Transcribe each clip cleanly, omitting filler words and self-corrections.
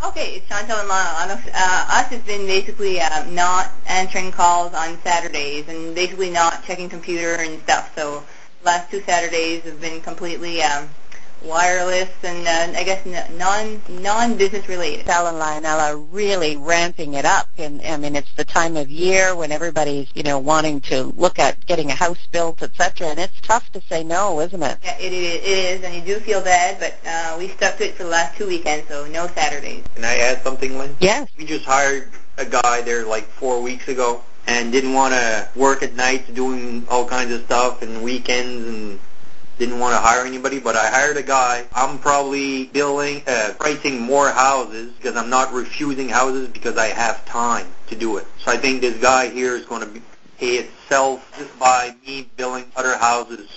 Okay, it's Chantal and Lana. Us has been basically not answering calls on Saturdays and basically not checking computer and stuff. So last 2 Saturdays have been completely wireless and I guess non-business related. Sal and Lionel are really ramping it up, and I mean it's the time of year when everybody's wanting to look at getting a house built, etc. And it's tough to say no, isn't it? Yeah, it is, and you do feel bad, but we stuck to it for the last 2 weekends, so no Saturdays. Can I add something, Lynn? Yes. We just hired a guy there like 4 weeks ago and didn't want to work at nights doing all kinds of stuff and weekends and didn't want to hire anybody, but I hired a guy. I'm probably pricing more houses because I'm not refusing houses because I have time to do it. So I think this guy here is going to pay itself just by me billing other houses.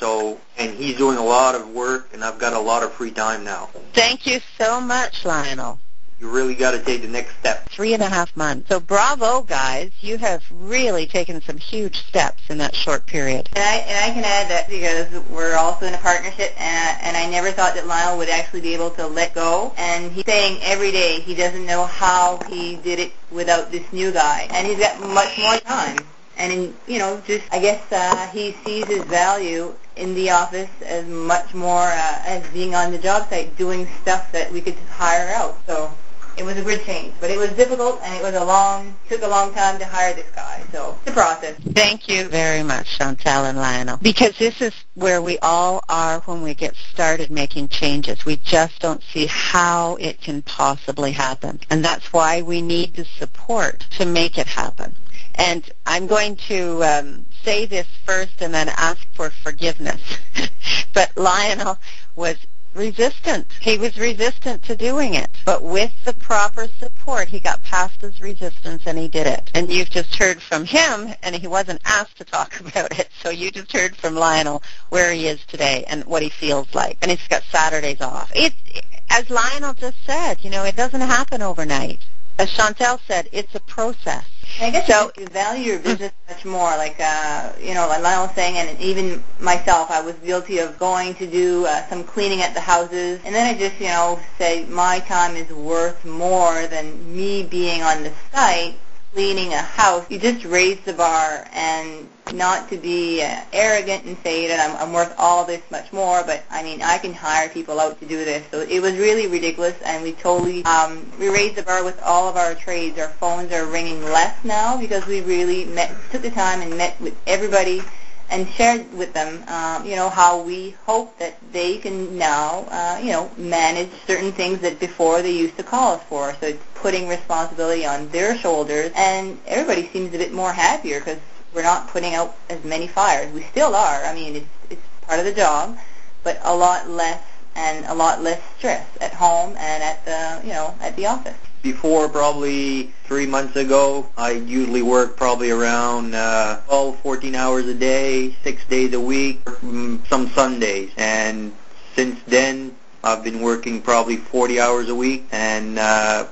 And he's doing a lot of work, and I've got a lot of free time now. Thank you so much, Lionel. You really got to take the next step. 3.5 months. So bravo, guys. You have really taken some huge steps in that short period. And I can add that because we're also in a partnership, and I never thought that Lionel would actually be able to let go. And he's saying every day he doesn't know how he did it without this new guy. And he's got much more time. And, I guess he sees his value in the office as much more as being on the job site doing stuff that we could just hire out. So it was a good change, but it was difficult, and it took a long time to hire this guy. So it's a process. Thank you very much, Chantal and Lionel, because this is where we all are when we get started making changes. We just don't see how it can possibly happen, and that's why we need the support to make it happen. And I'm going to say this first and then ask for forgiveness. But Lionel was resistant. He was resistant to doing it. But with the proper support, he got past his resistance and he did it. And you've just heard from him, and he wasn't asked to talk about it. So you just heard from Lionel where he is today and what he feels like. And he's got Saturdays off. As Lionel just said, it doesn't happen overnight. As Chantal said, it's a process. I guess you value your business much more. Like Lionel was saying, and even myself, I was guilty of going to do some cleaning at the houses, and then I just, say my time is worth more than me being on the site cleaning a house. You just raise the bar, and not to be arrogant and say that I'm worth all this much more, but I mean, I can hire people out to do this. So it was really ridiculous, and we totally, we raised the bar with all of our trades. Our phones are ringing less now because we really took the time and met with everybody and shared with them, how we hope that they can now, manage certain things that before they used to call us for. So it's putting responsibility on their shoulders, and everybody seems a bit more happier because we're not putting out as many fires. We still are. I mean, it's part of the job, but a lot less and a lot less stress at home and at the office. Before, probably 3 months ago, I usually work probably around 12, 14 hours a day, 6 days a week, some Sundays. And since then, I've been working probably 40 hours a week. And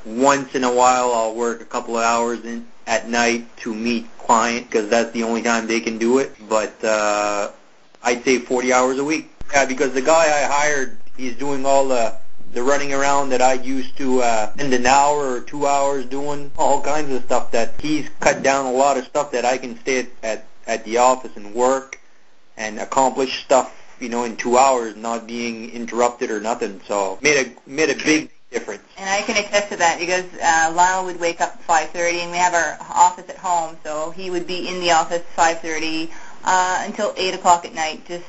once in a while, I'll work a couple of hours at night to meet clients because that's the only time they can do it. But I'd say 40 hours a week. Yeah, because the guy I hired, he's doing all the running around that I used to spend an hour or 2 hours doing, all kinds of stuff that he's cut down a lot of stuff that I can stay at the office and work and accomplish stuff, in 2 hours, not being interrupted or nothing. So made a big difference. And I can attest to that because Lionel would wake up at 5:30, and we have our office at home, so he would be in the office 5:30 until 8 o'clock at night, just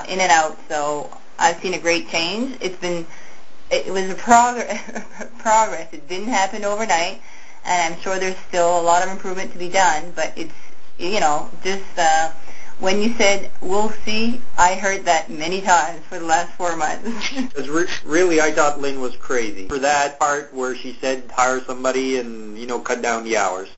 in and out. So I've seen a great change. It was a progress. It didn't happen overnight, and I'm sure there's still a lot of improvement to be done, but it's, just when you said, we'll see, I heard that many times for the last 4 months. Because really, I thought Lynn was crazy for that part where she said hire somebody and, cut down the hours.